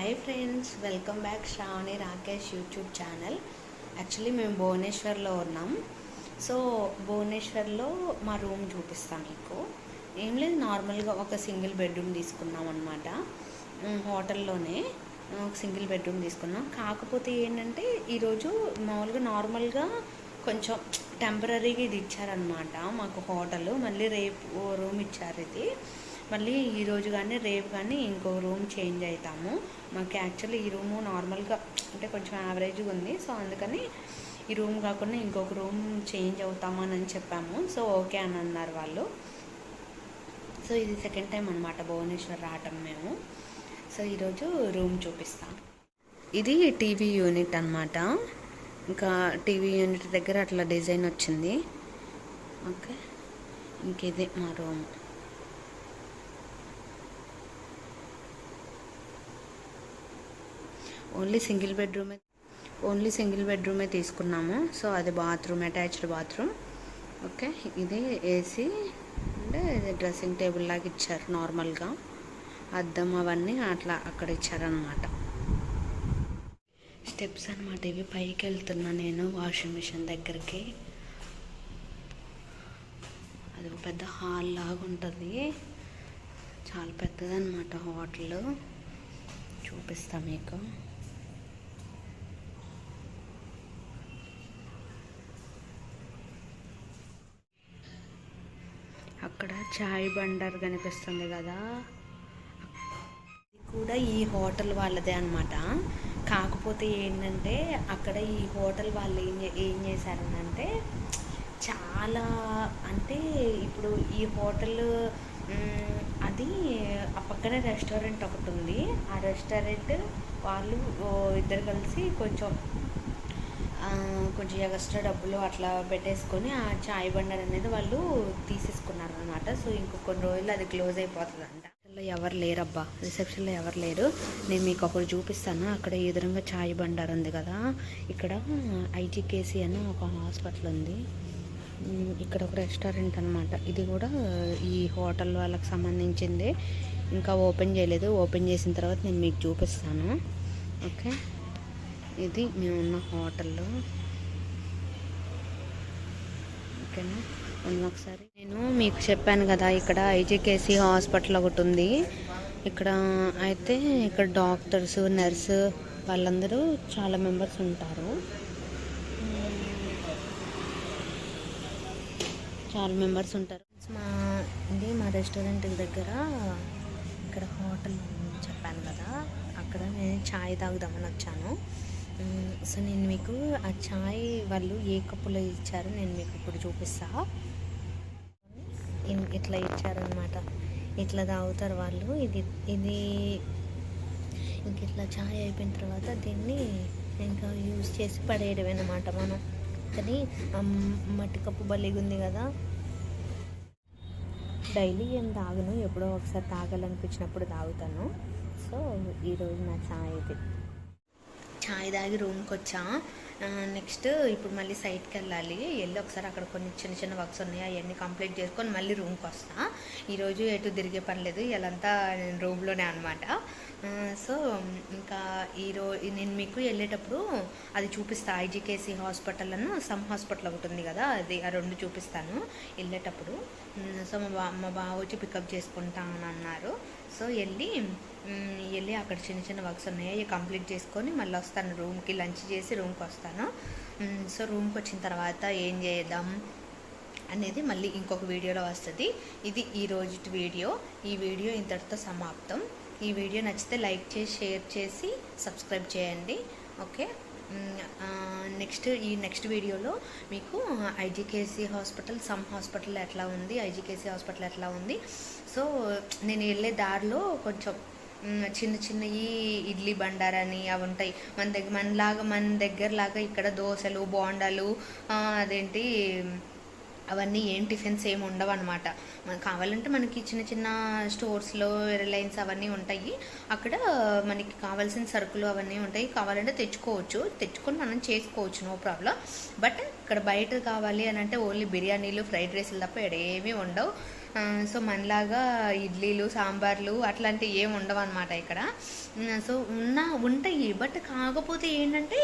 Hi friends, welcome back Sravani Rakesh YouTube channel. Actually మేము భువనేశ్వర్లో ఉన్నాం. సో భువనేశ్వర్లో మా రూమ్ చూపిస్తాం మీకు. ఏం లేదు, నార్మల్గా ఒక సింగిల్ బెడ్రూమ్ తీసుకున్నాం అనమాట. హోటల్లోనే ఒక సింగిల్ బెడ్రూమ్ తీసుకున్నాం. కాకపోతే ఏంటంటే ఈరోజు మామూలుగా నార్మల్గా కొంచెం టెంపరీగా ఇది ఇచ్చారనమాట మాకు హోటల్. మళ్ళీ రేపు రూమ్ ఇచ్చారు. ఇది మళ్ళీ ఈరోజు కానీ రేపు కానీ ఇంకో రూమ్ చేంజ్ అవుతాము. మాకు యాక్చువల్లీ ఈ రూము నార్మల్గా అంటే కొంచెం యావరేజ్గా ఉంది. సో అందుకని ఈ రూమ్ కాకుండా ఇంకొక రూమ్ చేంజ్ అవుతామని చెప్పాము. సో ఓకే అని అన్నారు వాళ్ళు. సో ఇది సెకండ్ టైం అనమాట భువనేశ్వర్ రావటం మేము. సో ఈరోజు రూమ్ చూపిస్తాం. ఇది టీవీ యూనిట్ అనమాట. ఇంకా టీవీ యూనిట్ దగ్గర అట్లా డిజైన్ వచ్చింది. ఓకే, ఇంకిదే మా రూమ్. ఓన్లీ సింగిల్ బెడ్రూమే తీసుకున్నాము. సో అది బాత్రూమ్, అటాచ్డ్ బాత్రూమ్. ఓకే, ఇది ఏసీ అంటే ఇది డ్రెస్సింగ్ టేబుల్ లాగా ఇచ్చారు. నార్మల్గా అద్దం అవన్నీ అట్లా అక్కడ ఇచ్చారనమాట. స్టెప్స్ అనమాట ఇవి. పైకి వెళ్తున్నా నేను వాషింగ్ మిషన్ దగ్గరికి. అది ఒక పెద్ద హాల్ లాగా ఉంటుంది. చాలా పెద్దదన్నమాట హోటల్. చూపిస్తా మీకు. అక్కడ చాయ్ బండర్ కనిపిస్తుంది కదా, ఇది కూడా ఈ హోటల్ వాళ్ళదే అనమాట. కాకపోతే ఏంటంటే అక్కడ ఈ హోటల్ వాళ్ళు ఏం చేశారనంటే చాలా అంటే ఇప్పుడు ఈ హోటల్ అది ఆ పక్కనే రెస్టారెంట్ ఒకటి ఉంది. ఆ రెస్టారెంట్ వాళ్ళు ఇద్దరు కలిసి కొంచెం ఎక్స్ట్రా డబ్బులు అట్లా పెట్టేసుకొని ఆ చాయ్ బండర్ అనేది వాళ్ళు తీసేసుకున్నారు అనమాట. సో కొన్ని రోజులు అది క్లోజ్ అయిపోతుంది అంట. ఎవరు లేరబ్బా, రిసెప్షన్లో ఎవరు లేరు. నేను మీకు ఒకటి చూపిస్తాను. అక్కడ ఎదురుగా చాయ్ బండర్ ఉంది కదా, ఇక్కడ ఐజీకేసీ అని ఒక హాస్పిటల్ ఉంది. ఇక్కడ ఒక రెస్టారెంట్ అనమాట. ఇది కూడా ఈ హోటల్ వాళ్ళకి సంబంధించిందే. ఇంకా ఓపెన్ చేయలేదు. ఓపెన్ చేసిన తర్వాత నేను మీకు చూపిస్తాను. ఓకే, ఇది మేమున్న హోటల్లో. ఓకేనా, ఒకసారి నేను మీకు చెప్పాను కదా ఇక్కడ ఐజీకేసీ హాస్పిటల్ ఒకటి ఉంది. ఇక్కడ అయితే ఇక్కడ డాక్టర్స్, నర్సు వాళ్ళందరూ చాలా మెంబర్స్ ఉంటారు. మా రెస్టారెంట్ దగ్గర ఇక్కడ హోటల్ చెప్పాను కదా, అక్కడ నేను ఛాయ్ తాగుదామని వచ్చాను. సో నేను మీకు ఆ ఛాయ్ వాళ్ళు ఏ కప్పులో ఇచ్చారో నేను మీకు ఇప్పుడు చూపిస్తా. ఇట్లా ఇచ్చారనమాట. ఇట్లా తాగుతారు వాళ్ళు. ఇది ఇంక ఇట్లా ఛాయ్ అయిపోయిన తర్వాత దీన్ని ఇంకా యూజ్ చేసి పడేయడమేనమాట మనం. కానీ మట్టి కప్పు భలేగా ఉంది కదా. డైలీ ఏం తాగను, ఎప్పుడో ఒకసారి తాగాలనిపించినప్పుడు తాగుతాను. సో ఈరోజు నా ఛాయ్ ఇది. ఛాయ్ తాగి రూమ్కి వచ్చా. నెక్స్ట్ ఇప్పుడు మళ్ళీ సైట్కి వెళ్ళి ఒకసారి అక్కడ కొన్ని చిన్న చిన్న వర్క్స్ ఉన్నాయి, అవన్నీ కంప్లీట్ చేసుకొని మళ్ళీ రూమ్కి వస్తా. ఈరోజు ఎటు తిరిగే పర్లేదు, ఇలాంతా నేను రూమ్లోనే అనమాట. సో ఇంకా నేను మీకు వెళ్ళేటప్పుడు అది చూపిస్తా. ఐజీకేసీ హాస్పిటల్ అను సమ్ హాస్పిటల్ ఒకటి ఉంది కదా, అది ఆ రెండు చూపిస్తాను వెళ్ళేటప్పుడు. సో మా బావ వచ్చి పికప్ చేసుకుంటా అని అన్నారు. సో వెళ్ళి అక్కడ చిన్న చిన్న వర్క్స్ ఉన్నాయి, కంప్లీట్ చేసుకొని మళ్ళీ వస్తాను రూమ్కి. లంచ్ చేసి రూమ్కి వస్తాను. సో రూమ్కి వచ్చిన తర్వాత ఏం చేద్దాం అనేది మళ్ళీ ఇంకొక వీడియోలో వస్తుంది. ఇది ఈరోజు వీడియో. ఈ వీడియో ఇంతటితో సమాప్తం. ఈ వీడియో నచ్చితే లైక్ చేసి, షేర్ చేసి, సబ్స్క్రైబ్ చేయండి. ఓకే, నెక్స్ట్ వీడియోలో మీకు ఐజీకేసీ హాస్పిటల్, సమ్ హాస్పిటల్ ఎట్లా ఉంది, ఐజీకేసీ హాస్పిటల్ ఎట్లా ఉంది. సో నేను వెళ్ళే దారిలో కొంచెం చిన్నవి ఇడ్లీ బండారని అవి ఉంటాయి. మన దగ్గరలాగా ఇక్కడ దోశలు, బోండాలు, అదేంటి అవన్నీ ఏం టిఫిన్స్ ఏమి ఉండవు అనమాట. మనకు కావాలంటే మనకి చిన్న చిన్న స్టోర్స్లో రిలయన్స్ అవన్నీ ఉంటాయి. అక్కడ మనకి కావాల్సిన సరుకులు అవన్నీ ఉంటాయి. కావాలంటే తెచ్చుకొని మనం చేసుకోవచ్చు, నో ప్రాబ్లం. బట్ ఇక్కడ బయట కావాలి అని అంటే ఓన్లీ బిర్యానీలు, ఫ్రైడ్ రైస్లు తప్ప ఏమీ ఉండవు. సో మనలాగా ఇడ్లీలు సాంబార్లు అట్లాంటివి ఏమి ఉండవు అనమాట ఇక్కడ. సో ఉంటాయి, బట్ కాకపోతే ఏంటంటే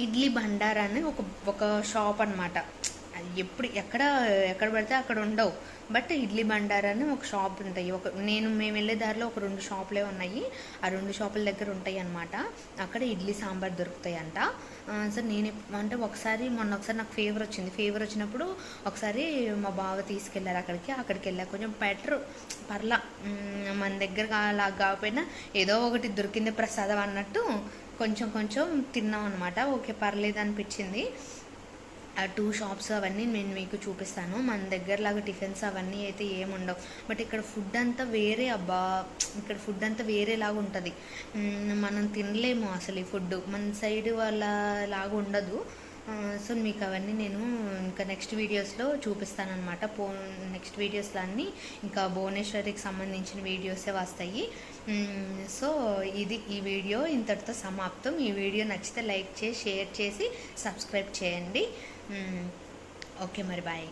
ఇడ్లీ బండారా అని ఒక షాప్ అనమాట. అది ఎక్కడ పడితే అక్కడ ఉండవు, బట్ ఇడ్లీ బండారా అని ఒక షాప్ ఉంటాయి. మేము వెళ్ళే దారిలో ఒక 2 షాపులే ఉన్నాయి. ఆ 2 షాపుల దగ్గర ఉంటాయి అనమాట. అక్కడ ఇడ్లీ సాంబార్ దొరుకుతాయి అంట. సో నేను అంటే మొన్న ఒకసారి నాకు ఫీవర్ వచ్చినప్పుడు ఒకసారి మా బావ తీసుకెళ్ళారు అక్కడికి వెళ్ళా. కొంచెం పర్లా మన దగ్గర అలా కాకపోయినా ఏదో ఒకటి దొరికింది ప్రసాదం అన్నట్టు కొంచెం తిన్నాం అనమాట. ఓకే, పర్లేదు అనిపించింది. ఆ 2 షాప్స్ అవన్నీ నేను మీకు చూపిస్తాను. మన దగ్గరలాగా టిఫిన్స్ అవన్నీ అయితే ఏముండవు, బట్ ఇక్కడ ఫుడ్ అంతా వేరే అబ్బా. ఇక్కడ ఫుడ్ అంతా వేరేలాగా ఉంటుంది. మనం తినలేము అసలు ఈ ఫుడ్ మన సైడ్ వాళ్ళ లాగా ఉండదు. సో మీకు అవన్నీ నేను ఇంకా నెక్స్ట్ వీడియోస్లో చూపిస్తాను అనమాట. నెక్స్ట్ వీడియోస్లో అన్నీ ఇంకా భువనేశ్వరికి సంబంధించిన వీడియోసే వస్తాయి. సో ఈ వీడియో ఇంతటితో సమాప్తం. ఈ వీడియో నచ్చితే లైక్ చేసి షేర్ చేసి సబ్స్క్రైబ్ చేయండి. ఓకే మరి బాయ్.